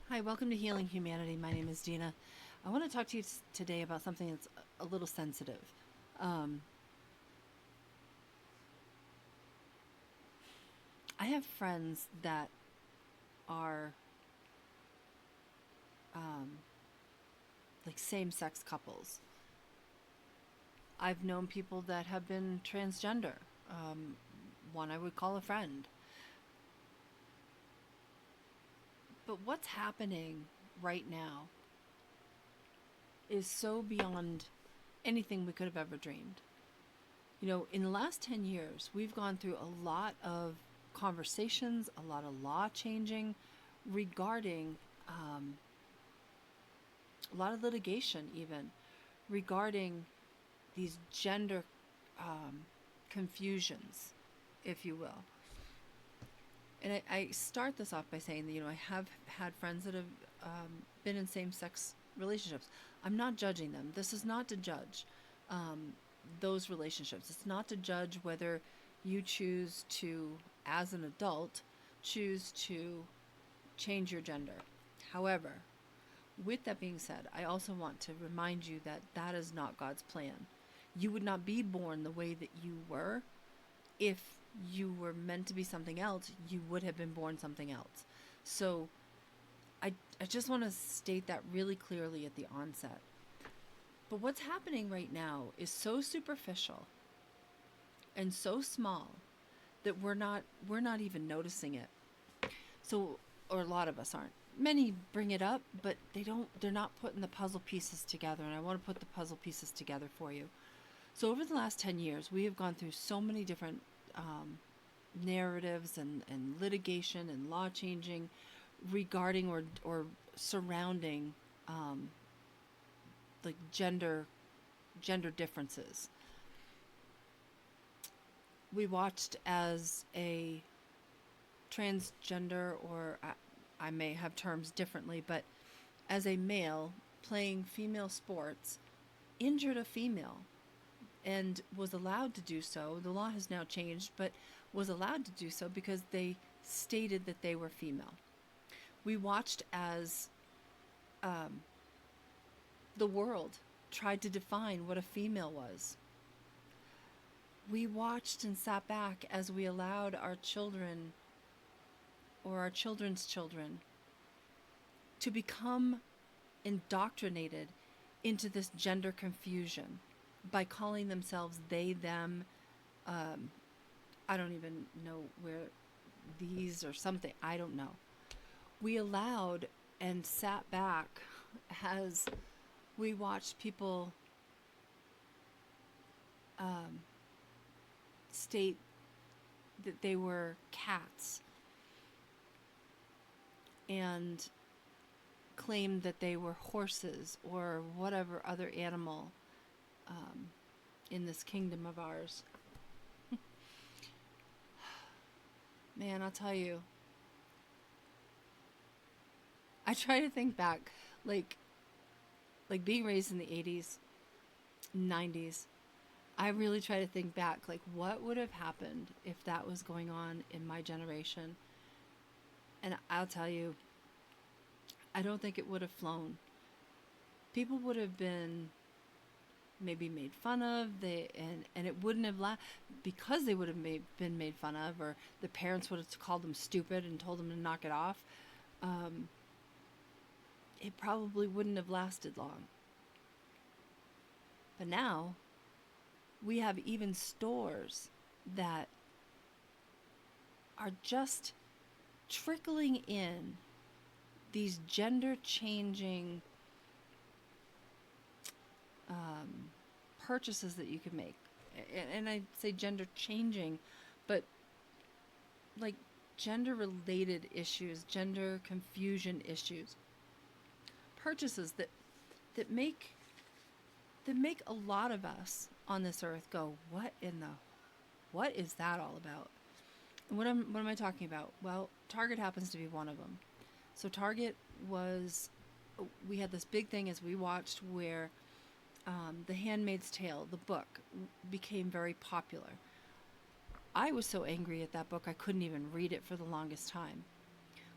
Hi, welcome to Healing Humanity. My name is Dina. I want to talk to you today about something that's a little sensitive. Um, I have friends that are um, like same sex couples. I've known people that have been transgender. Um, One I would call a friend. But what's happening right now is so beyond anything we could have ever dreamed. In the last 10 years, we've gone through a lot of conversations, a lot of law changing regarding a lot of litigation, even regarding these gender um, confusions, if you will. And I start this off by saying that, I have had friends that have been in same sex relationships. I'm not judging them. This is not to judge um, those relationships. It's not to judge whether you choose to, as an adult, choose to change your gender. However, with that being said, I also want to remind you that that is not God's plan. You would not be born the way that you were if you were meant to be something else. You would have been born something else. So I just want to state that really clearly at the onset. But what's happening right now is so superficial and so small that we're not even noticing it. So, or a lot of us aren't. Many bring it up, but they're not putting the puzzle pieces together, and I want to put the puzzle pieces together for you. So over the last 10 years, we have gone through so many different narratives and litigation and law changing regarding or surrounding um, like gender differences. We watched as a transgender, or I may have terms differently, but as a male playing female sports, injured a female and was allowed to do so. The law has now changed, but was allowed to do so because they stated that they were female. We watched as um, the world tried to define what a female was. We watched and sat back as we allowed our children or our children's children to become indoctrinated into this gender confusion by calling themselves they, them. Um, I don't even know where these or something. I don't know. We allowed and sat back as we watched people um, state that they were cats and claimed that they were horses or whatever other animal um, in this kingdom of ours. Man, I'll tell you, I try to think back, like being raised in the 80s, 90s. I really try to think back, like what would have happened if that was going on in my generation. And I'll tell you, I don't think it would have flown. People would have been maybe made fun of, and it wouldn't have because they would have been made fun of, or the parents would have called them stupid and told them to knock it off. um, it probably wouldn't have lasted long. But now we have even stores that are just trickling in these gender changing um, purchases that you can make. And I say gender changing, but like gender related issues, gender confusion issues, purchases that make a lot of us on this earth go, what is that all about? And what am I talking about? Well, Target happens to be one of them. So Target was, we had this big thing as we watched where The Handmaid's Tale, the book, became very popular. I was so angry at that book I couldn't even read it for the longest time.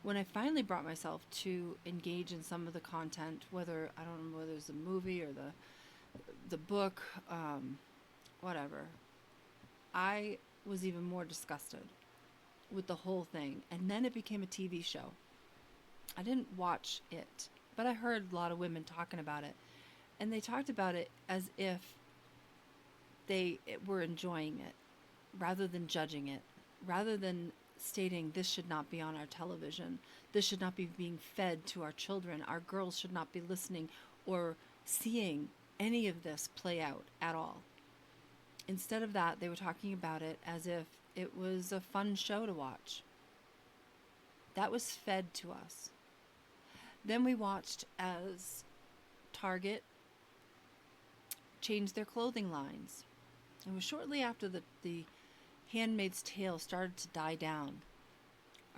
when I finally brought myself to engage in some of the content, whether I don't know whether it's the movie or the book, whatever, I was even more disgusted with the whole thing. And then it became a TV show. I didn't watch it, but I heard a lot of women talking about it. And they talked about it as if they were enjoying it rather than judging it, rather than stating this should not be on our television. This should not be being fed to our children. Our girls should not be listening or seeing any of this play out at all. Instead of that, they were talking about it as if it was a fun show to watch. That was fed to us. Then we watched as Target changed their clothing lines. It was shortly after the Handmaid's Tale started to die down.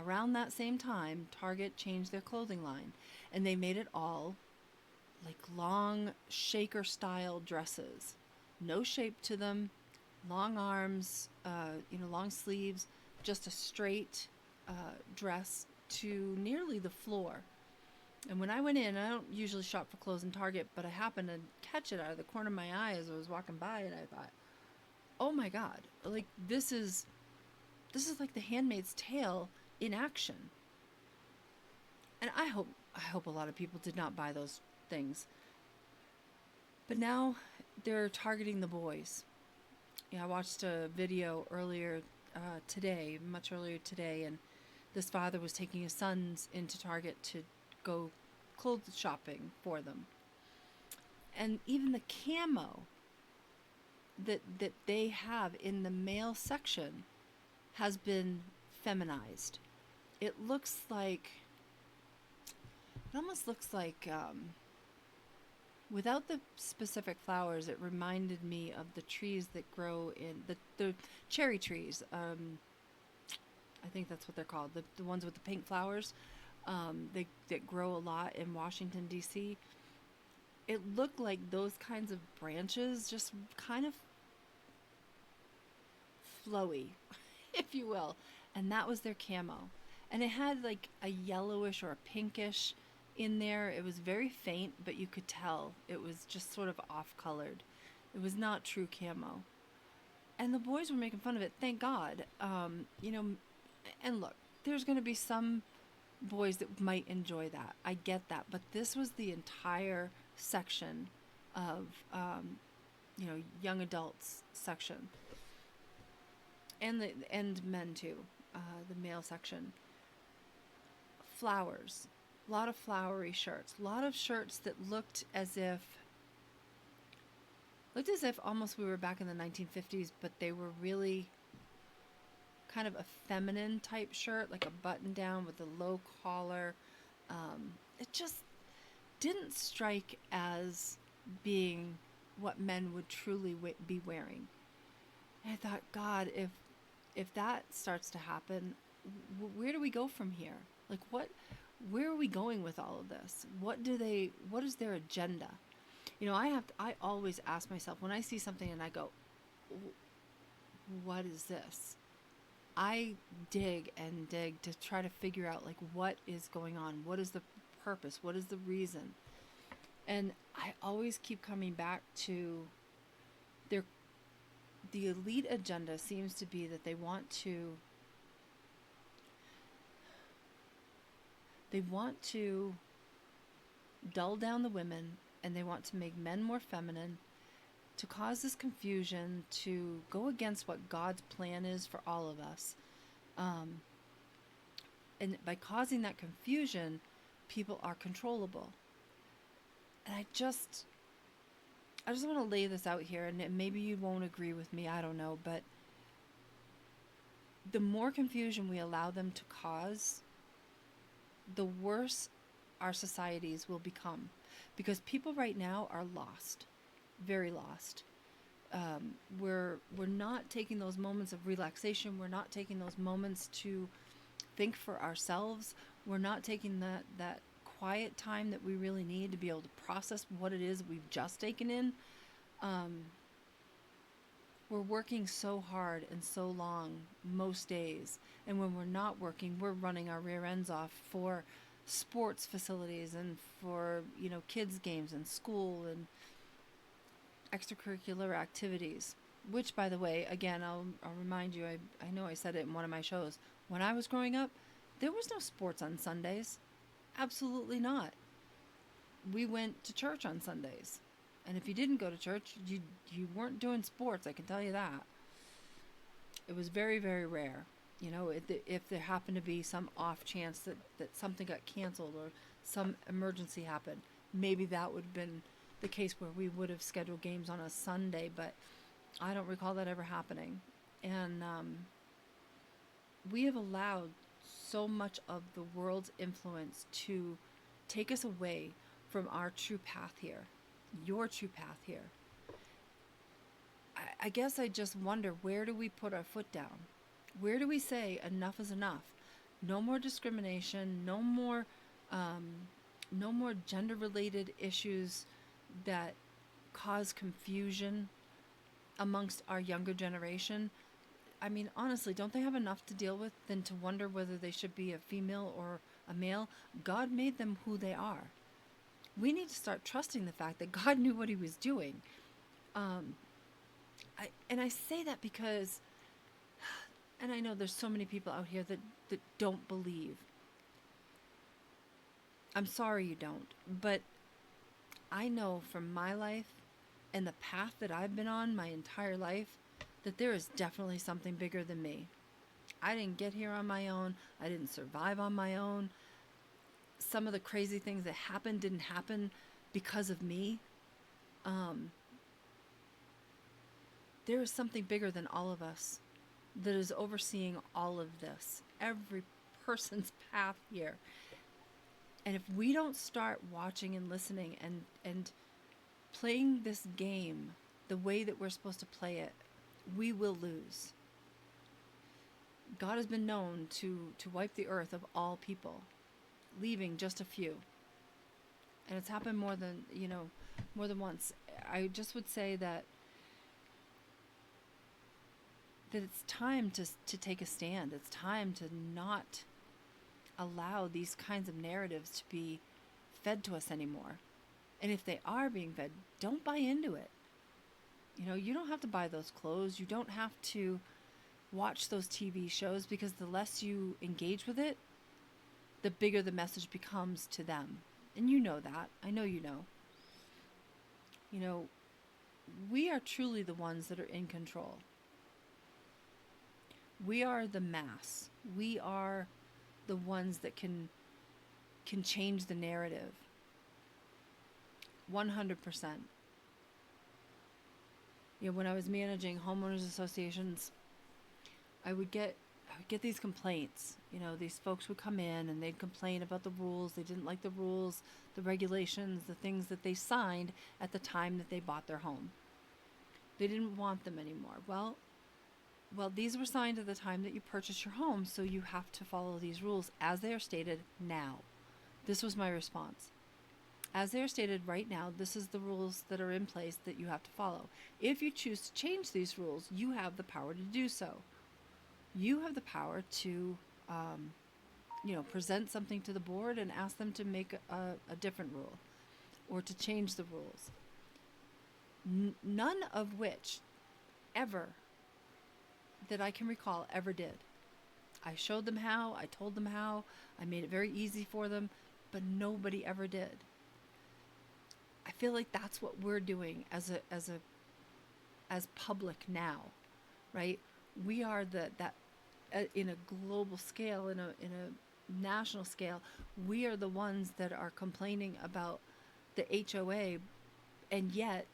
Around that same time, Target changed their clothing line, and they made it all like long shaker style dresses. No shape to them, long arms, long sleeves, just a straight dress to nearly the floor. And when I went in, I don't usually shop for clothes in Target, but I happened to catch it out of the corner of my eye as I was walking by, and I thought, oh my God, like this is like the Handmaid's Tale in action. And I hope a lot of people did not buy those things. But now they're targeting the boys. Yeah, I watched a video much earlier today, and this father was taking his sons into Target to go clothes shopping for them. And even the camo that they have in the male section has been feminized. It almost looks like without the specific flowers, it reminded me of the trees that grow in the cherry trees. I think that's what they're called. The ones with the pink flowers. That grow a lot in Washington, D.C. It looked like those kinds of branches, just kind of flowy, if you will. And that was their camo. And it had like a yellowish or a pinkish in there. It was very faint, but you could tell it was just sort of off-colored. It was not true camo. And the boys were making fun of it, thank God. And look, there's going to be some boys that might enjoy that. I get that. But this was the entire section of, young adults section. And men too, the male section. Flowers. A lot of flowery shirts. A lot of shirts that looked as if almost we were back in the 1950s, but they were really kind of a feminine type shirt, like a button down with a low collar. It just didn't strike as being what men would truly be wearing. And I thought, God, if that starts to happen, where do we go from here? Like where are we going with all of this? What is their agenda? I always ask myself when I see something and I go, what is this? I dig and dig to try to figure out like what is going on. What is the purpose? What is the reason? And I always keep coming back to the elite agenda seems to be that they want to dull down the women, and they want to make men more feminine, to cause this confusion, to go against what God's plan is for all of us. And by causing that confusion, people are controllable. And I just want to lay this out here, and maybe you won't agree with me, I don't know, but the more confusion we allow them to cause, the worse our societies will become. Because people right now are lost, very lost. We're not taking those moments of relaxation. We're not taking those moments to think for ourselves. We're not taking that quiet time that we really need to be able to process what it is we've just taken in. We're working so hard and so long most days. And when we're not working, we're running our rear ends off for sports facilities and for, kids' games and school and extracurricular activities. Which, by the way, again, I'll remind you, I know I said it in one of my shows. When I was growing up, there was no sports on Sundays. Absolutely not. We went to church on Sundays. And if you didn't go to church, you weren't doing sports, I can tell you that. It was very, very rare. If there happened to be some off chance that something got canceled or some emergency happened, maybe that would have been the case where we would have scheduled games on a Sunday, but I don't recall that ever happening. And we have allowed so much of the world's influence to take us away from our true path here, your true path here. I guess I just wonder, where do we put our foot down? Where do we say enough is enough? No more discrimination, no more gender-related issues that cause confusion amongst our younger generation. I mean, honestly, don't they have enough to deal with than to wonder whether they should be a female or a male? God made them who they are. We need to start trusting the fact that God knew what he was doing. I say that because, and I know there's so many people out here that don't believe. I'm sorry you don't, but I know from my life and the path that I've been on my entire life that there is definitely something bigger than me. I didn't get here on my own. I didn't survive on my own. Some of the crazy things that happened didn't happen because of me. There is something bigger than all of us that is overseeing all of this, every person's path here. And if we don't start watching and listening and playing this game the way that we're supposed to play it, we will lose. God has been known to wipe the earth of all people, leaving just a few. And it's happened more than once. I just would say that it's time to take a stand. It's time to not allow these kinds of narratives to be fed to us anymore. And if they are being fed, don't buy into it. You don't have to buy those clothes. You don't have to watch those TV shows, because the less you engage with it, the bigger the message becomes to them. And you know that. I know you know. We are truly the ones that are in control. We are the mass. We are the ones that can change the narrative. 100%. When I was managing homeowners associations, I would get these complaints. These folks would come in and they'd complain about the rules. They didn't like the rules, the regulations, the things that they signed at the time that they bought their home. They didn't want them anymore. Well, these were signed at the time that you purchased your home, so you have to follow these rules as they are stated now. This was my response. As they are stated right now, this is the rules that are in place that you have to follow. If you choose to change these rules, you have the power to do so. You have the power to, present something to the board and ask them to make a different rule or to change the rules. None of which ever that I can recall ever did. I showed them how, I told them how, I made it very easy for them, but nobody ever did. I feel like that's what we're doing as public now, right? We are that in a global scale, in a national scale, we are the ones that are complaining about the HOA, and yet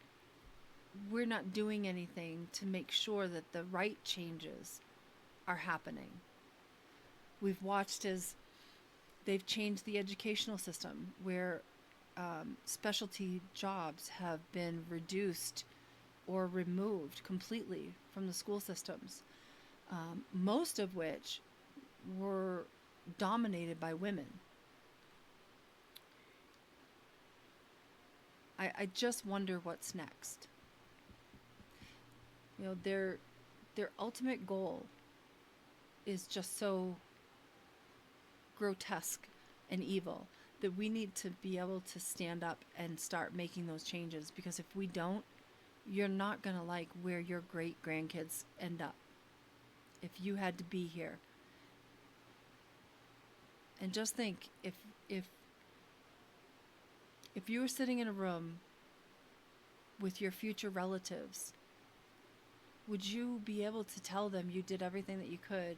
we're not doing anything to make sure that the right changes are happening. We've watched as they've changed the educational system, where specialty jobs have been reduced or removed completely from the school systems, most of which were dominated by women. I just wonder what's next. You know, their ultimate goal is just so grotesque and evil that we need to be able to stand up and start making those changes, because if we don't, you're not going to like where your great grandkids end up if you had to be here. And just think, if if you were sitting in a room with your future relatives, would you be able to tell them you did everything that you could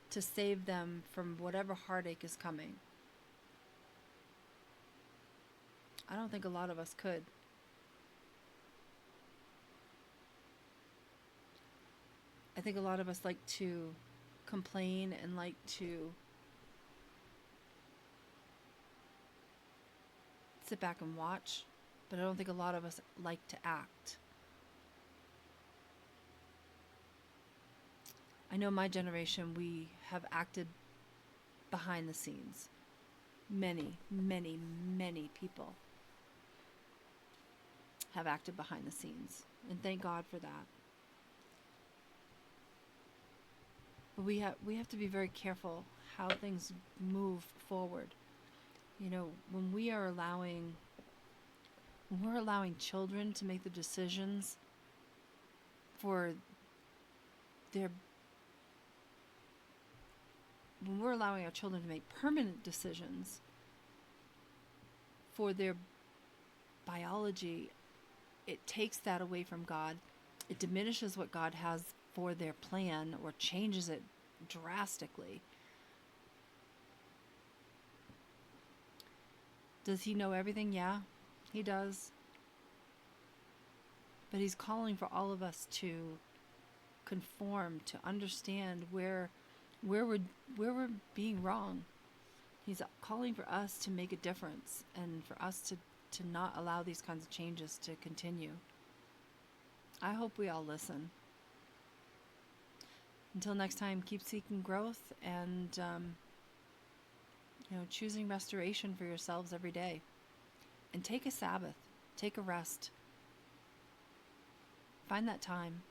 to save them from whatever heartache is coming? I don't think a lot of us could. I think a lot of us like to complain and like to sit back and watch, but I don't think a lot of us like to act. I know my generation, we have acted behind the scenes. Many, many, many people have acted behind the scenes, and thank God for that. But we have to be very careful how things move forward. You know, when we're allowing children to make the decisions for their when we're allowing our children to make permanent decisions for their biology, it takes that away from God. It diminishes what God has for their plan, or changes it drastically. Does he know everything? Yeah, he does. But he's calling for all of us to conform, to understand where we're being wrong. He's calling for us to make a difference, and for us to not allow these kinds of changes to continue. I hope we all listen. Until next time, keep seeking growth and choosing restoration for yourselves every day. And take a Sabbath, take a rest. Find that time.